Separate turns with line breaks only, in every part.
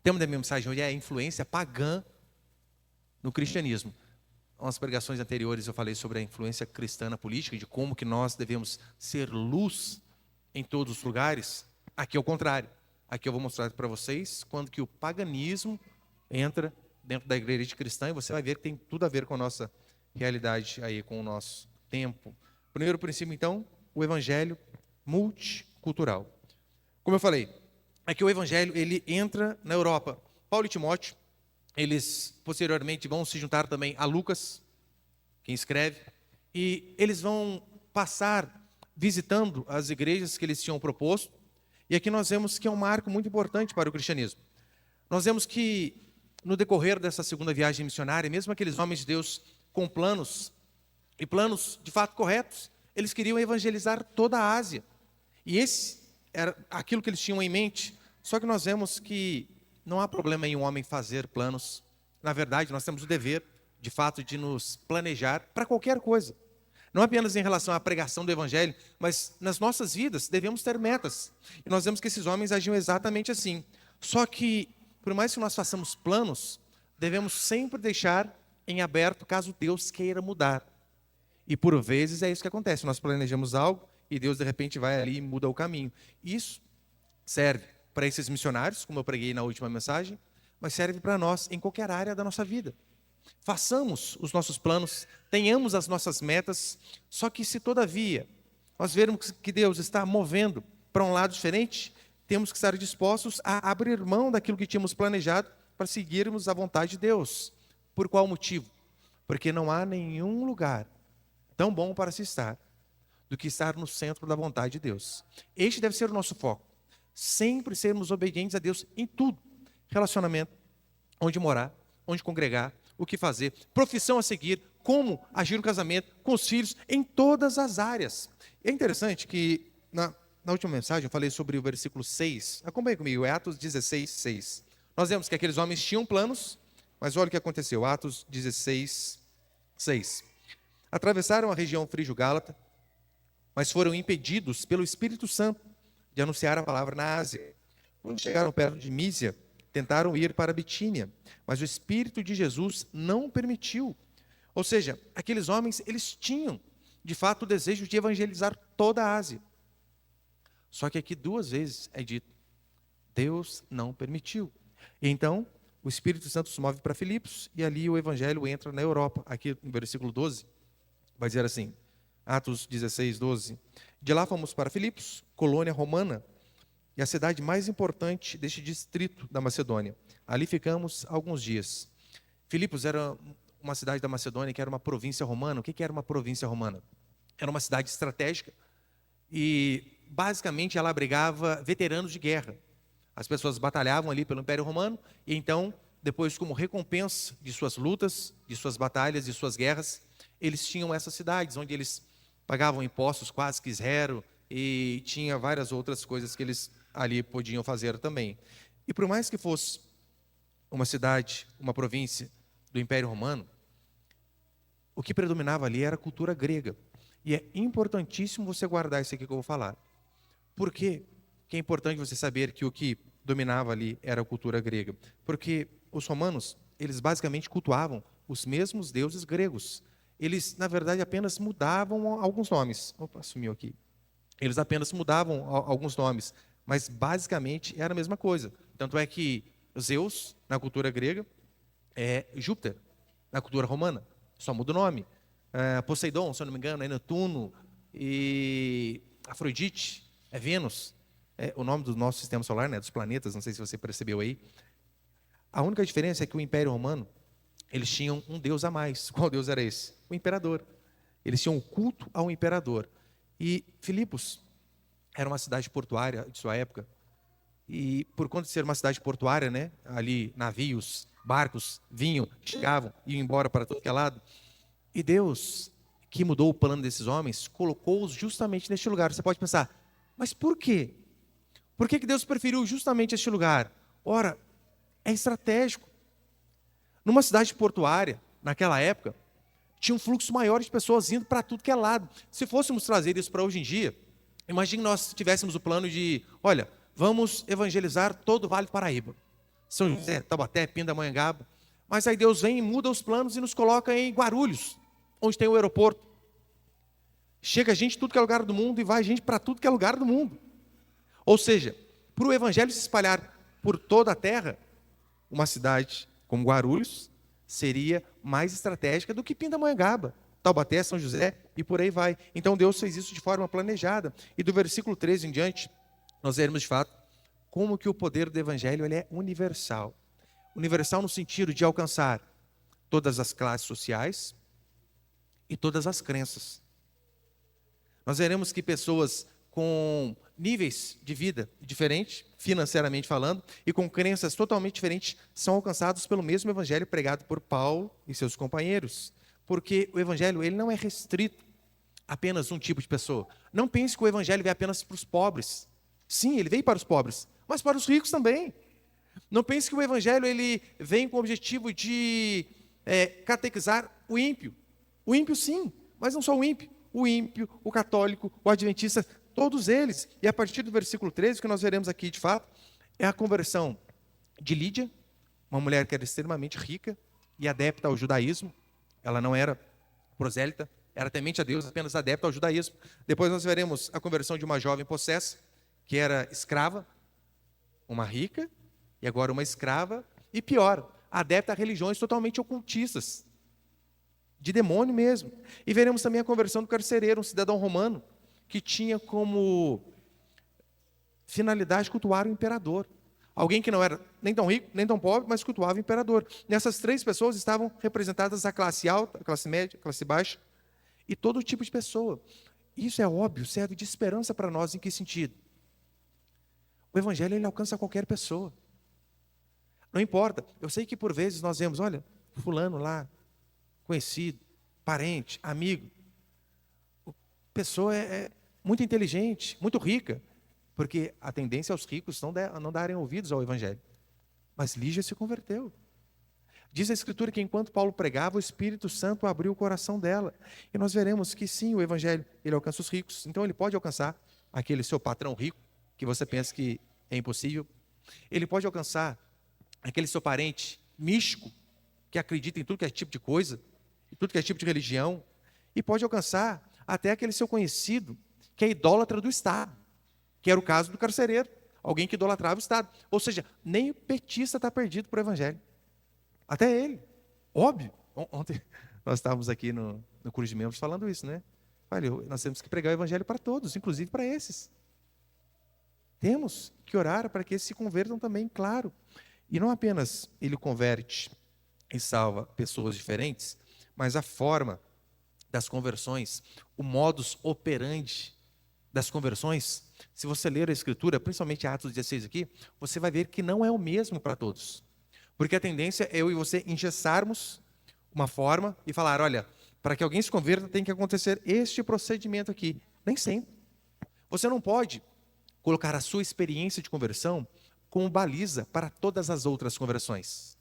tema da minha mensagem hoje é a influência pagã no cristianismo. Nas pregações anteriores eu falei sobre a influência cristã na política, de como que nós devemos ser luz em todos os lugares. Aqui é o contrário. Aqui eu vou mostrar para vocês quando que o paganismo entra dentro da igreja cristã, e você vai ver que tem tudo a ver com a nossa realidade aí, com o nosso tempo. Primeiro princípio, então, o evangelho multicultural. Como eu falei, aqui o evangelho, ele entra na Europa. Paulo e Timóteo, eles posteriormente vão se juntar também a Lucas, quem escreve, e eles vão passar visitando as igrejas que eles tinham proposto. E aqui nós vemos que é um marco muito importante para o cristianismo. Nós vemos que no decorrer dessa segunda viagem missionária, mesmo aqueles homens de Deus com planos, e planos de fato corretos, eles queriam evangelizar toda a Ásia. E esse era aquilo que eles tinham em mente. Só que nós vemos que não há problema em um homem fazer planos. Na verdade, nós temos o dever, de fato, de nos planejar para qualquer coisa. Não apenas em relação à pregação do evangelho, mas nas nossas vidas devemos ter metas. E nós vemos que esses homens agiam exatamente assim. Só que, por mais que nós façamos planos, devemos sempre deixar em aberto caso Deus queira mudar. E por vezes é isso que acontece. Nós planejamos algo e Deus de repente vai ali e muda o caminho. Isso serve para esses missionários, como eu preguei na última mensagem, mas serve para nós em qualquer área da nossa vida. Façamos os nossos planos, tenhamos as nossas metas, só que se todavia nós vermos que Deus está movendo para um lado diferente, temos que estar dispostos a abrir mão daquilo que tínhamos planejado para seguirmos a vontade de Deus. Por qual motivo? Porque não há nenhum lugar tão bom para se estar do que estar no centro da vontade de Deus. Este deve ser o nosso foco. Sempre sermos obedientes a Deus em tudo. Relacionamento, onde morar, onde congregar, o que fazer, profissão a seguir, como agir no casamento, com os filhos, em todas as áreas. É interessante que na última mensagem eu falei sobre o versículo 6. Acompanhe comigo, é Atos 16, 6. Nós vemos que aqueles homens tinham planos, mas olha o que aconteceu, Atos 16, 6. Atravessaram a região frígio-gálata, mas foram impedidos pelo Espírito Santo de anunciar a palavra na Ásia. Quando chegaram perto de Mísia, tentaram ir para Bitínia, mas o Espírito de Jesus não permitiu. Ou seja, aqueles homens, eles tinham, de fato, o desejo de evangelizar toda a Ásia. Só que aqui 2 vezes é dito, Deus não permitiu. E então, o Espírito Santo se move para Filipos, e ali o evangelho entra na Europa. Aqui no versículo 12, vai dizer assim, Atos 16, 12. De lá fomos para Filipos, colônia romana, e a cidade mais importante deste distrito da Macedônia. Ali ficamos alguns dias. Filipos era uma cidade da Macedônia que era uma província romana. O que era uma província romana? Era uma cidade estratégica e basicamente ela abrigava veteranos de guerra. As pessoas batalhavam ali pelo Império Romano e então, depois como recompensa de suas lutas, de suas batalhas, de suas guerras, eles tinham essas cidades onde eles pagavam impostos quase que zero e tinha várias outras coisas que eles ali podiam fazer também. E por mais que fosse uma cidade, uma província do Império Romano, o que predominava ali era a cultura grega. E é importantíssimo você guardar isso aqui que eu vou falar. Por quê? Que é importante você saber que o que dominava ali era a cultura grega. Porque os romanos, eles basicamente cultuavam os mesmos deuses gregos. Eles, na verdade, apenas mudavam alguns nomes. Opa, sumiu aqui. Eles apenas mudavam alguns nomes, mas basicamente era a mesma coisa. Tanto é que Zeus, na cultura grega, é Júpiter, na cultura romana. Só muda o nome. Poseidon, se eu não me engano, é Netuno. E Afrodite é Vênus. É o nome do nosso sistema solar, né, dos planetas, não sei se você percebeu aí. A única diferença é que o Império Romano, eles tinham um deus a mais. Qual deus era esse? O imperador. Eles tinham um culto ao imperador. E Filipos era uma cidade portuária de sua época. E por conta de ser uma cidade portuária, né, ali navios, barcos vinham, chegavam, iam embora para todo que é lado. E Deus, que mudou o plano desses homens, colocou-os justamente neste lugar. Você pode pensar, mas por quê? Por que Deus preferiu justamente este lugar? Ora, é estratégico. Numa cidade portuária, naquela época, tinha um fluxo maior de pessoas indo para tudo que é lado. Se fôssemos trazer isso para hoje em dia, imagine nós tivéssemos o plano de, olha, vamos evangelizar todo o Vale do Paraíba. São José, Taubaté, Pindamonhangaba. Mas aí Deus vem e muda os planos e nos coloca em Guarulhos, onde tem o aeroporto. Chega gente de tudo que é lugar do mundo e vai gente para tudo que é lugar do mundo. Ou seja, para o evangelho se espalhar por toda a terra, uma cidade como Guarulhos seria mais estratégica do que Pindamonhangaba, Taubaté, São José e por aí vai. Então Deus fez isso de forma planejada. E do versículo 13 em diante, nós veremos de fato como que o poder do evangelho ele é universal. Universal no sentido de alcançar todas as classes sociais e todas as crenças. Nós veremos que pessoas com níveis de vida diferentes, financeiramente falando, e com crenças totalmente diferentes, são alcançados pelo mesmo evangelho pregado por Paulo e seus companheiros. Porque o evangelho ele não é restrito a apenas um tipo de pessoa. Não pense que o evangelho veio apenas para os pobres. Sim, ele veio para os pobres, mas para os ricos também. Não pense que o evangelho ele vem com o objetivo de catequizar o ímpio. O ímpio sim, mas não só o ímpio. O ímpio, o católico, o adventista, todos eles. E a partir do versículo 13, o que nós veremos aqui de fato, é a conversão de Lídia, uma mulher que era extremamente rica e adepta ao judaísmo. Ela não era prosélita, era temente a Deus, apenas adepta ao judaísmo. Depois nós veremos a conversão de uma jovem possessa, que era escrava, uma rica, e agora uma escrava, e pior, adepta a religiões totalmente ocultistas, de demônio mesmo. E veremos também a conversão do carcereiro, um cidadão romano, que tinha como finalidade cultuar o imperador. Alguém que não era nem tão rico, nem tão pobre, mas cultuava o imperador. Nessas três pessoas estavam representadas a classe alta, a classe média, a classe baixa, e todo tipo de pessoa. Isso é óbvio, serve de esperança para nós. Em que sentido? O evangelho ele alcança qualquer pessoa. Não importa. Eu sei que por vezes nós vemos, olha, fulano lá, conhecido, parente, amigo. A pessoa é muito inteligente, muito rica, porque a tendência aos ricos não darem ouvidos ao evangelho. Mas Lígia se converteu. Diz a Escritura que enquanto Paulo pregava, o Espírito Santo abriu o coração dela. E nós veremos que sim, o evangelho ele alcança os ricos. Então ele pode alcançar aquele seu patrão rico, que você pensa que é impossível. Ele pode alcançar aquele seu parente místico, que acredita em tudo que é tipo de coisa, em tudo que é tipo de religião. E pode alcançar até aquele seu conhecido, que é idólatra do Estado, que era o caso do carcereiro, alguém que idolatrava o Estado. Ou seja, nem o petista está perdido para o evangelho. Até ele. Óbvio. Ontem nós estávamos aqui no curso de membros falando isso, né? Olha, nós temos que pregar o evangelho para todos, inclusive para esses. Temos que orar para que eles se convertam também, claro. E não apenas ele converte e salva pessoas diferentes, mas a forma das conversões, o modus operandi das conversões, se você ler a Escritura, principalmente Atos 16 aqui, você vai ver que não é o mesmo para todos. Porque a tendência é eu e você engessarmos uma forma e falar, olha, para que alguém se converta tem que acontecer este procedimento aqui. Nem sempre. Você não pode colocar a sua experiência de conversão como baliza para todas as outras conversões.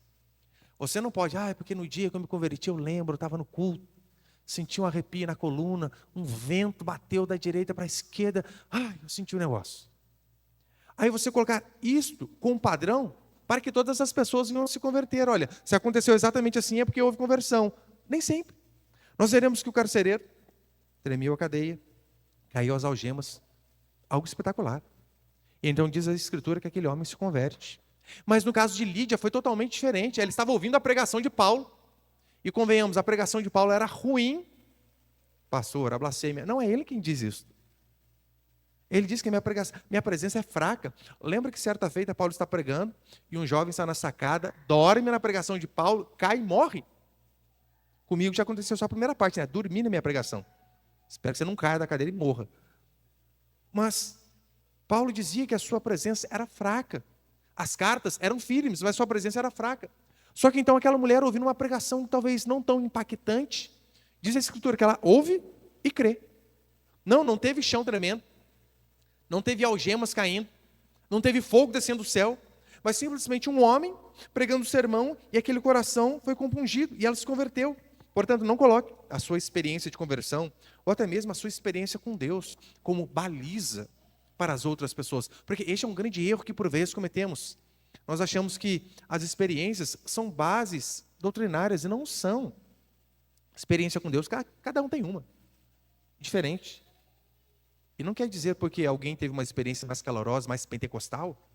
Você não pode, porque no dia que eu me converti, eu lembro, eu estava no culto, senti um arrepio na coluna, um vento bateu da direita para a esquerda, eu senti um negócio. Aí você colocar isto como padrão para que todas as pessoas venham se converter. Olha, se aconteceu exatamente assim é porque houve conversão. Nem sempre. Nós veremos que o carcereiro tremeu a cadeia, caiu as algemas, algo espetacular. E então diz a Escritura que aquele homem se converte. Mas no caso de Lídia foi totalmente diferente. Ela estava ouvindo a pregação de Paulo. E convenhamos, a pregação de Paulo era ruim. Pastor, a blasfêmia. Não é ele quem diz isso. Ele diz que minha presença é fraca. Lembra que certa feita Paulo está pregando e um jovem está na sacada, dorme na pregação de Paulo, cai e morre. Comigo já aconteceu só a primeira parte, né? Dormi na minha pregação. Espero que você não caia da cadeira e morra. Mas Paulo dizia que a sua presença era fraca. As cartas eram firmes, mas sua presença era fraca. Só que então aquela mulher ouvindo uma pregação talvez não tão impactante, diz a Escritura que ela ouve e crê. Não teve chão tremendo, não teve algemas caindo, não teve fogo descendo do céu, mas simplesmente um homem pregando o sermão e aquele coração foi compungido e ela se converteu. Portanto, não coloque a sua experiência de conversão ou até mesmo a sua experiência com Deus como baliza para as outras pessoas, porque este é um grande erro que por vezes cometemos. Nós achamos que as experiências são bases doutrinárias e não são. Experiência com Deus, cada um tem uma, diferente. E não quer dizer porque alguém teve uma experiência mais calorosa, mais pentecostal,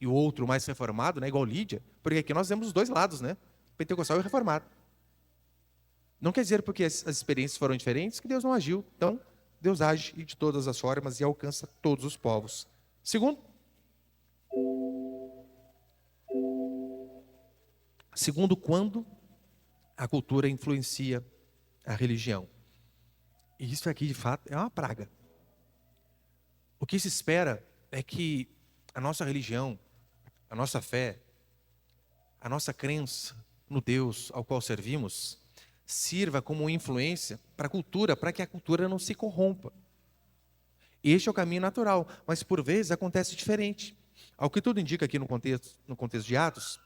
e o outro mais reformado, né, igual Lídia, porque aqui nós temos os dois lados, né? Pentecostal e reformado. Não quer dizer porque as experiências foram diferentes que Deus não agiu. Então, Deus age de todas as formas e alcança todos os povos. Segundo, quando a cultura influencia a religião. E isso aqui, de fato, é uma praga. O que se espera é que a nossa religião, a nossa fé, a nossa crença no Deus ao qual servimos, sirva como influência para a cultura, para que a cultura não se corrompa. Este é o caminho natural, mas por vezes acontece diferente. Ao que tudo indica aqui no contexto de Atos,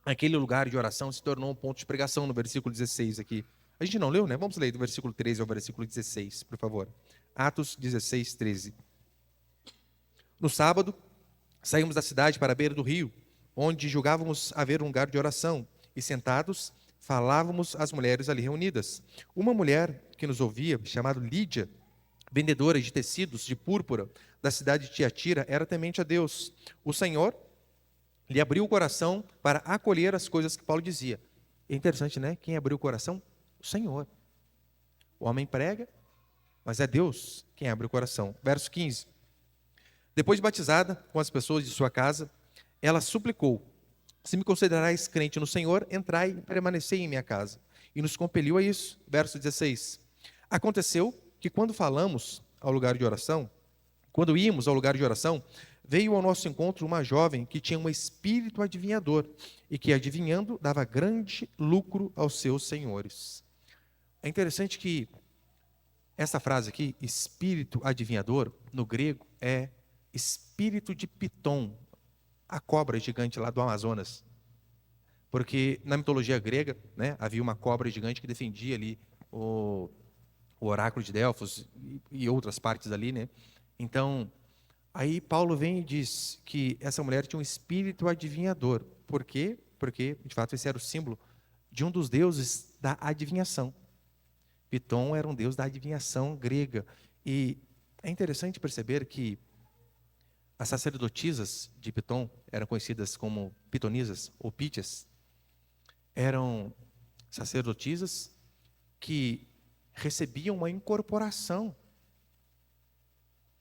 aquele lugar de oração se tornou um ponto de pregação no versículo 16 aqui. A gente não leu, né? Vamos ler do versículo 13 ao versículo 16, por favor. Atos 16, 13. No sábado, saímos da cidade para a beira do rio, onde julgávamos haver um lugar de oração, e sentados, falávamos às mulheres ali reunidas. Uma mulher que nos ouvia, chamada Lídia, vendedora de tecidos de púrpura da cidade de Tiatira, era temente a Deus. O Senhor lhe abriu o coração para acolher as coisas que Paulo dizia. É interessante, né? Quem abriu o coração? O Senhor. O homem prega, mas é Deus quem abre o coração. Verso 15. Depois de batizada com as pessoas de sua casa, ela suplicou: se me considerais crente no Senhor, entrai e permanecei em minha casa. E nos compeliu a isso. Verso 16. Aconteceu que quando íamos ao lugar de oração, veio ao nosso encontro uma jovem que tinha um espírito adivinhador e que, adivinhando, dava grande lucro aos seus senhores. É interessante que essa frase aqui, espírito adivinhador, no grego é espírito de Piton, a cobra gigante lá do Amazonas. Porque na mitologia grega, né, havia uma cobra gigante que defendia ali o oráculo de Delfos e outras partes ali, né? Então, aí Paulo vem e diz que essa mulher tinha um espírito adivinhador. Por quê? Porque, de fato, esse era o símbolo de um dos deuses da adivinhação. Piton era um deus da adivinhação grega. E é interessante perceber que as sacerdotisas de Piton eram conhecidas como pitonisas ou pítias. Eram sacerdotisas que recebiam uma incorporação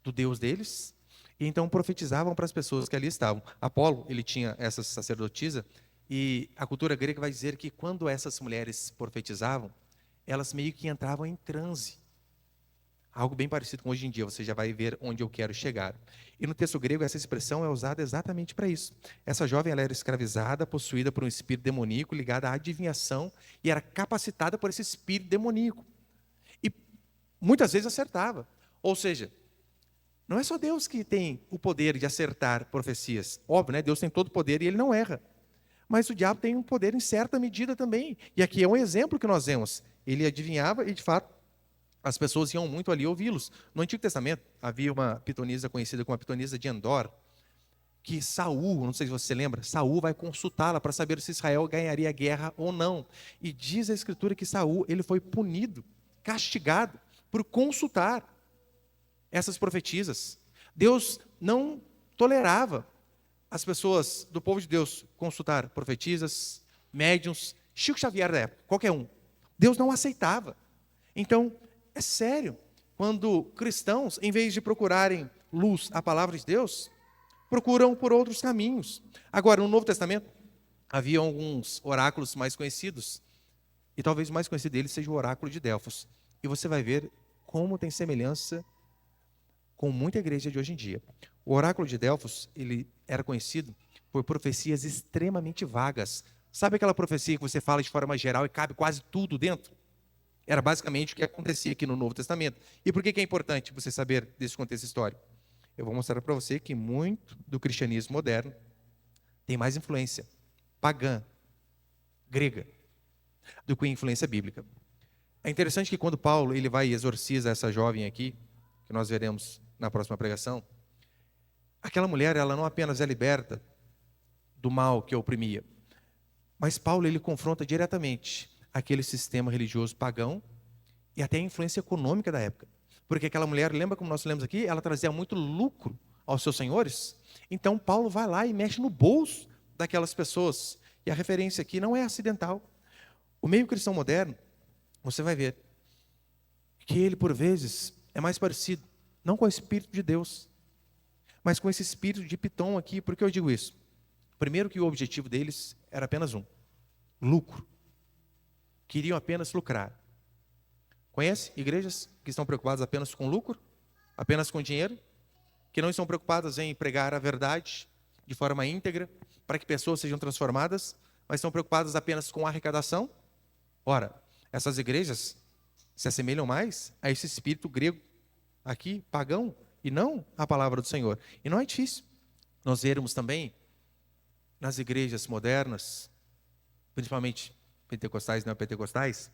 do Deus deles, e então profetizavam para as pessoas que ali estavam. Apolo, ele tinha essa sacerdotisa, e a cultura grega vai dizer que quando essas mulheres profetizavam, elas meio que entravam em transe. Algo bem parecido com hoje em dia, você já vai ver onde eu quero chegar. E no texto grego, essa expressão é usada exatamente para isso. Essa jovem, ela era escravizada, possuída por um espírito demoníaco, ligada à adivinhação, e era capacitada por esse espírito demoníaco. E muitas vezes acertava. Ou seja, não é só Deus que tem o poder de acertar profecias. Óbvio, né? Deus tem todo o poder e ele não erra. Mas o diabo tem um poder em certa medida também. E aqui é um exemplo que nós vemos. Ele adivinhava e, de fato, as pessoas iam muito ali ouvi-los. No Antigo Testamento, havia uma pitonisa conhecida como a pitonisa de Endor, que Saul, não sei se você se lembra, Saul vai consultá-la para saber se Israel ganharia a guerra ou não. E diz a Escritura que Saul, ele foi punido, castigado, por consultar essas profetisas. Deus não tolerava as pessoas do povo de Deus consultar profetisas, médiuns, Chico Xavier da época, qualquer um. Deus não aceitava. Então, é sério, quando cristãos, em vez de procurarem luz à palavra de Deus, procuram por outros caminhos. Agora, no Novo Testamento, havia alguns oráculos mais conhecidos, e talvez o mais conhecido deles seja o oráculo de Delfos. E você vai ver como tem semelhança com muita igreja de hoje em dia. O oráculo de Delfos, ele era conhecido por profecias extremamente vagas. Sabe aquela profecia que você fala de forma geral e cabe quase tudo dentro? Era basicamente o que acontecia aqui no Novo Testamento. E por que é importante você saber desse contexto histórico? Eu vou mostrar para você que muito do cristianismo moderno tem mais influência pagã, grega, do que influência bíblica. É interessante que quando Paulo ele vai e exorciza essa jovem aqui, que nós veremos na próxima pregação, aquela mulher, ela não apenas é liberta do mal que oprimia. Mas Paulo, ele confronta diretamente aquele sistema religioso pagão e até a influência econômica da época. Porque aquela mulher, lembra como nós lemos aqui? Ela trazia muito lucro aos seus senhores. Então Paulo vai lá e mexe no bolso daquelas pessoas. E a referência aqui não é acidental. O meio cristão moderno, você vai ver que ele, por vezes, é mais parecido, não com o Espírito de Deus, mas com esse espírito de Pitom aqui. Por que eu digo isso? Primeiro que o objetivo deles era apenas um: lucro. Queriam apenas lucrar. Conhece igrejas que estão preocupadas apenas com lucro? Apenas com dinheiro? Que não estão preocupadas em pregar a verdade de forma íntegra, para que pessoas sejam transformadas, mas estão preocupadas apenas com a arrecadação? Ora, essas igrejas se assemelham mais a esse espírito grego aqui, pagão, e não a palavra do Senhor. E não é difícil nós vermos também nas igrejas modernas, principalmente pentecostais e não pentecostais,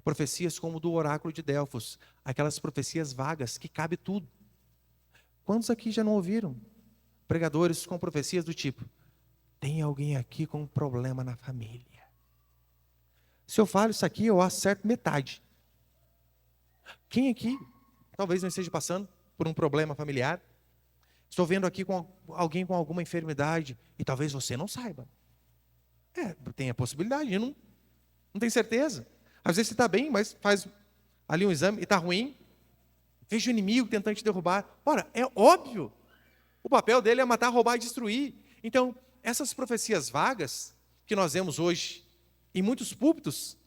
profecias como do oráculo de Delfos, aquelas profecias vagas que cabe tudo. Quantos aqui já não ouviram pregadores com profecias do tipo: tem alguém aqui com um problema na família? Se eu falo isso aqui, eu acerto metade. Quem aqui talvez não esteja passando por um problema familiar? Estou vendo aqui com alguém com alguma enfermidade e talvez você não saiba. Tem a possibilidade, não tem certeza. Às vezes você está bem, mas faz ali um exame e está ruim. Veja o inimigo tentando te derrubar. Ora, é óbvio. O papel dele é matar, roubar e destruir. Então, essas profecias vagas que nós vemos hoje em muitos púlpitos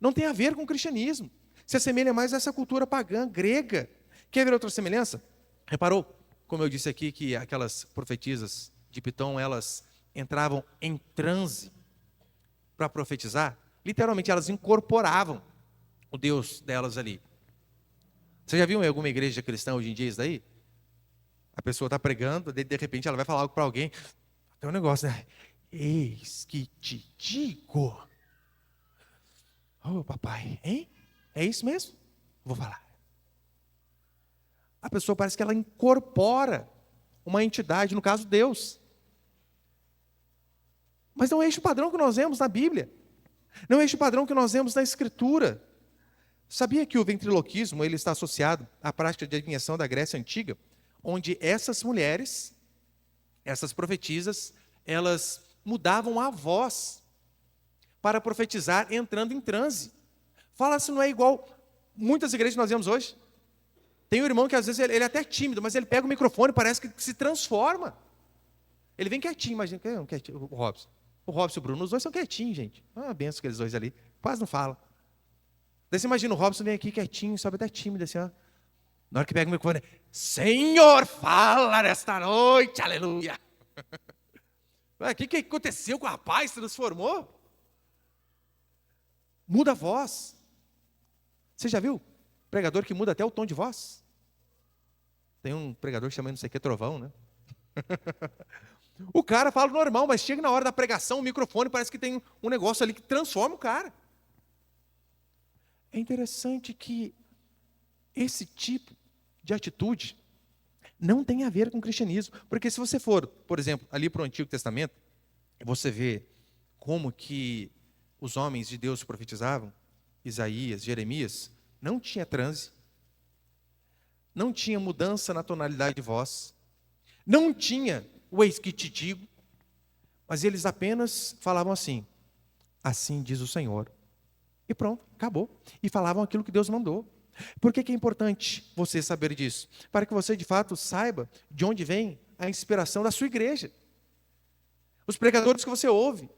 não tem a ver com o cristianismo. Se assemelha mais a essa cultura pagã, grega. Quer ver outra semelhança? Reparou, como eu disse aqui, que aquelas profetisas de Pitom, elas entravam em transe para profetizar? Literalmente, elas incorporavam o Deus delas ali. Você já viu em alguma igreja cristã hoje em dia isso daí? A pessoa está pregando, de repente ela vai falar algo para alguém. Tem um negócio, né? Eis que te digo. Oh, papai, hein? É isso mesmo? Vou falar. A pessoa parece que ela incorpora uma entidade, no caso Deus. Mas não é este o padrão que nós vemos na Bíblia. Não é este o padrão que nós vemos na Escritura. Sabia que o ventriloquismo ele está associado à prática de adivinhação da Grécia Antiga, onde essas mulheres, essas profetisas, elas mudavam a voz para profetizar entrando em transe. Fala se não é igual muitas igrejas que nós vemos hoje. Tem um irmão que às vezes ele é até tímido, mas ele pega o microfone e parece que se transforma. Ele vem quietinho, imagina, o Robson. O Robson e o Bruno, os dois são quietinhos, gente. Uma benção aqueles dois ali, quase não falam. Daí você imagina, o Robson vem aqui quietinho, sobe até tímido assim, ó. Na hora que pega o microfone, Senhor, fala nesta noite, aleluia. O que aconteceu com o rapaz? Transformou? Muda a voz. Você já viu pregador que muda até o tom de voz? Tem um pregador que chama não sei o que, Trovão, né? O cara fala normal, mas chega na hora da pregação, o microfone parece que tem um negócio ali que transforma o cara. É interessante que esse tipo de atitude não tem a ver com o cristianismo. Porque se você for, por exemplo, ali para o Antigo Testamento, você vê como que os homens de Deus profetizavam, Isaías, Jeremias, não tinha transe, não tinha mudança na tonalidade de voz, não tinha o eis que te digo, mas eles apenas falavam assim: assim diz o Senhor. E pronto, acabou. E falavam aquilo que Deus mandou. Por que é importante você saber disso? Para que você de fato saiba de onde vem a inspiração da sua igreja. Os pregadores que você ouve,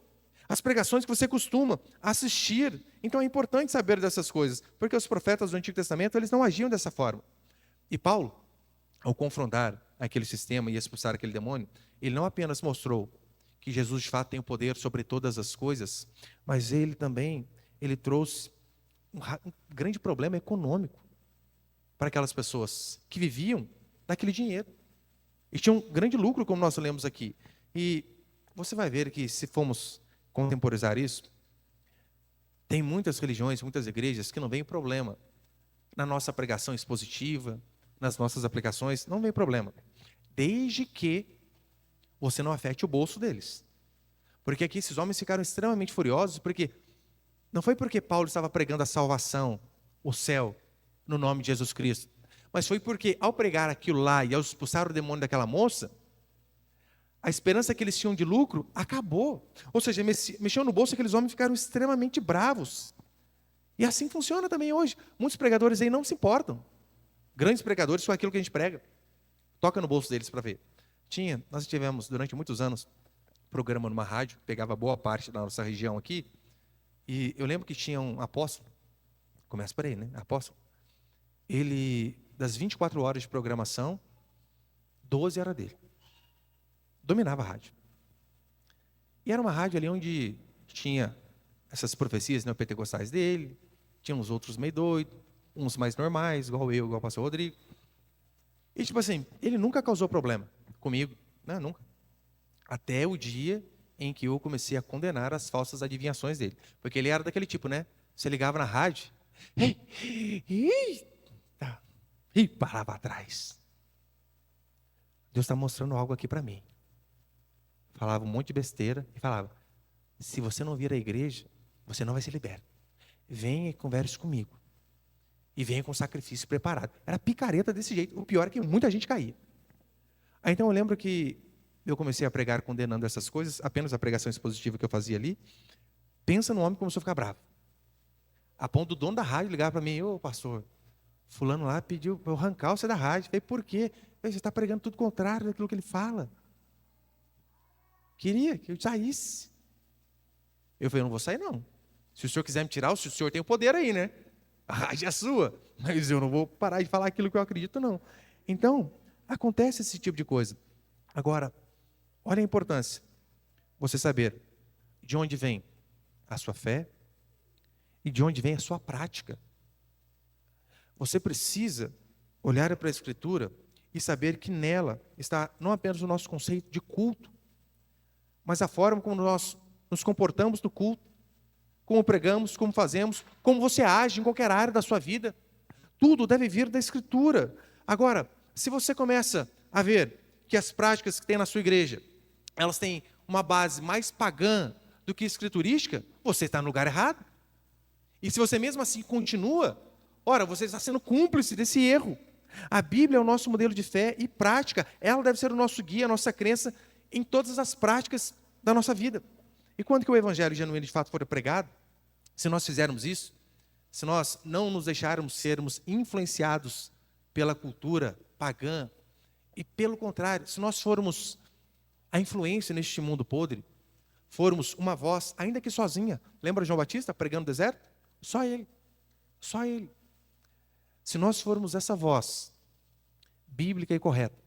as pregações que você costuma assistir. Então é importante saber dessas coisas, porque os profetas do Antigo Testamento, eles não agiam dessa forma. E Paulo, ao confrontar aquele sistema e expulsar aquele demônio, ele não apenas mostrou que Jesus de fato tem o poder sobre todas as coisas, mas ele também trouxe um grande problema econômico para aquelas pessoas que viviam daquele dinheiro. E tinham um grande lucro, como nós lemos aqui. E você vai ver que, se formos contemporizar isso, tem muitas religiões, muitas igrejas que não vem problema na nossa pregação expositiva, nas nossas aplicações, não vem problema, desde que você não afete o bolso deles. Porque aqui esses homens ficaram extremamente furiosos, porque não foi porque Paulo estava pregando a salvação, o céu, no nome de Jesus Cristo, mas foi porque ao pregar aquilo lá e ao expulsar o demônio daquela moça, a esperança que eles tinham de lucro acabou. Ou seja, mexeu no bolso, aqueles homens ficaram extremamente bravos. E assim funciona também hoje. Muitos pregadores aí não se importam. Grandes pregadores com aquilo que a gente prega. Toca no bolso deles para ver. Nós tivemos durante muitos anos programa numa rádio, pegava boa parte da nossa região aqui, e eu lembro que tinha um apóstolo, começa por aí, né? Apóstolo. Ele, das 24 horas de programação, 12 era dele. Dominava a rádio. E era uma rádio ali onde tinha essas profecias neopentecostais dele, tinha uns outros meio doidos, uns mais normais, igual eu, igual o pastor Rodrigo. E tipo assim, ele nunca causou problema comigo, né? Nunca. Até o dia em que eu comecei a condenar as falsas adivinhações dele. Porque ele era daquele tipo, né? Você ligava na rádio, e parava atrás. Deus está mostrando algo aqui para mim. Falava um monte de besteira e falava: se você não vir à igreja, você não vai ser liberto. Venha e converse comigo. E venha com sacrifício preparado. Era picareta desse jeito. O pior é que muita gente caía. Aí então eu lembro que eu comecei a pregar condenando essas coisas, apenas a pregação expositiva que eu fazia ali. Pensa no homem que começou a ficar bravo. A ponto do dono da rádio ligar para mim: ô pastor, fulano lá pediu para eu arrancar você da rádio. Eu falei: por quê? Você está pregando tudo contrário daquilo que ele fala. Queria que eu saísse. Eu falei: eu não vou sair não. Se o senhor quiser me tirar, o senhor tem o poder aí, né? A rádio é sua. Mas eu não vou parar de falar aquilo que eu acredito, não. Então, acontece esse tipo de coisa. Agora, olha a importância. Você saber de onde vem a sua fé e de onde vem a sua prática. Você precisa olhar para a Escritura e saber que nela está não apenas o nosso conceito de culto, mas a forma como nós nos comportamos no culto, como pregamos, como fazemos, como você age em qualquer área da sua vida. Tudo deve vir da Escritura. Agora, se você começa a ver que as práticas que tem na sua igreja, elas têm uma base mais pagã do que escriturística, você está no lugar errado. E se você mesmo assim continua, ora, você está sendo cúmplice desse erro. A Bíblia é o nosso modelo de fé e prática. Ela deve ser o nosso guia, a nossa crença em todas as práticas da nossa vida. E quando que o Evangelho genuíno de fato for pregado, se nós fizermos isso, se nós não nos deixarmos sermos influenciados pela cultura pagã, e pelo contrário, se nós formos a influência neste mundo podre, formos uma voz, ainda que sozinha, lembra João Batista pregando no deserto? Só ele, só ele. Se nós formos essa voz bíblica e correta,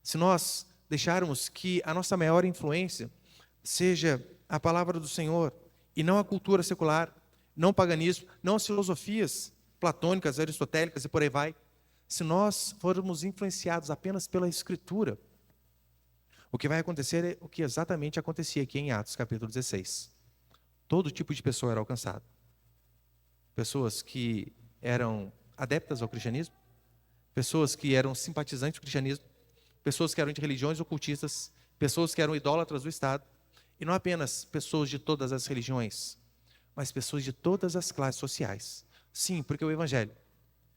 se nós deixarmos que a nossa maior influência seja a palavra do Senhor e não a cultura secular, não o paganismo, não as filosofias platônicas, aristotélicas e por aí vai, se nós formos influenciados apenas pela Escritura, o que vai acontecer é o que exatamente acontecia aqui em Atos capítulo 16. Todo tipo de pessoa era alcançado. Pessoas que eram adeptas ao cristianismo, pessoas que eram simpatizantes do cristianismo, pessoas que eram de religiões ocultistas, pessoas que eram idólatras do Estado, e não apenas pessoas de todas as religiões, mas pessoas de todas as classes sociais. Sim, porque o Evangelho,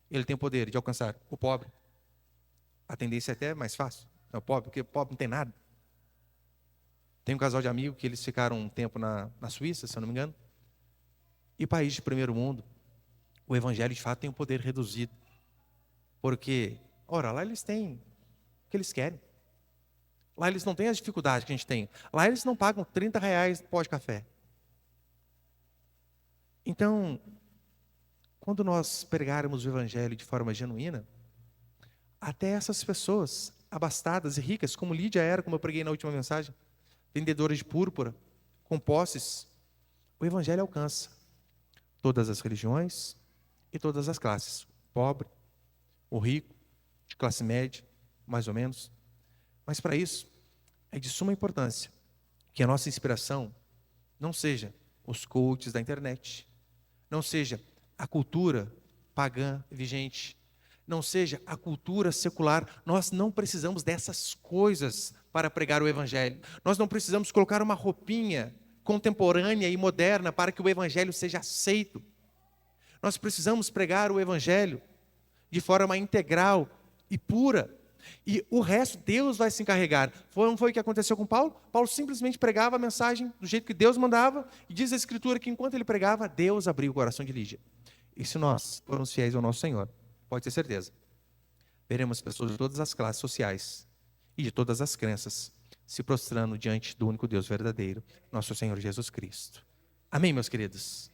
ele tem o poder de alcançar o pobre. A tendência é até mais fácil, é o pobre, porque o pobre não tem nada. Tem um casal de amigos que eles ficaram um tempo na Suíça, se eu não me engano, e país de primeiro mundo, o Evangelho de fato tem um poder reduzido, porque, ora, lá eles têm o que eles querem. Lá eles não têm as dificuldades que a gente tem. Lá eles não pagam R$30 no pó de café. Então, quando nós pregarmos o Evangelho de forma genuína, até essas pessoas abastadas e ricas, como Lídia era, como eu preguei na última mensagem, vendedoras de púrpura, com posses, o Evangelho alcança todas as religiões e todas as classes. O pobre, o rico, de classe média, mais ou menos. Mas para isso, é de suma importância que a nossa inspiração não seja os coaches da internet, não seja a cultura pagã vigente, não seja a cultura secular. Nós não precisamos dessas coisas para pregar o Evangelho. Nós não precisamos colocar uma roupinha contemporânea e moderna para que o Evangelho seja aceito. Nós precisamos pregar o Evangelho de forma integral e pura. E o resto, Deus vai se encarregar. Não foi o que aconteceu com Paulo? Paulo simplesmente pregava a mensagem do jeito que Deus mandava, e diz a Escritura que enquanto ele pregava, Deus abriu o coração de Lídia. E se nós formos fiéis ao nosso Senhor, pode ter certeza, veremos pessoas de todas as classes sociais e de todas as crenças se prostrando diante do único Deus verdadeiro, nosso Senhor Jesus Cristo. Amém, meus queridos?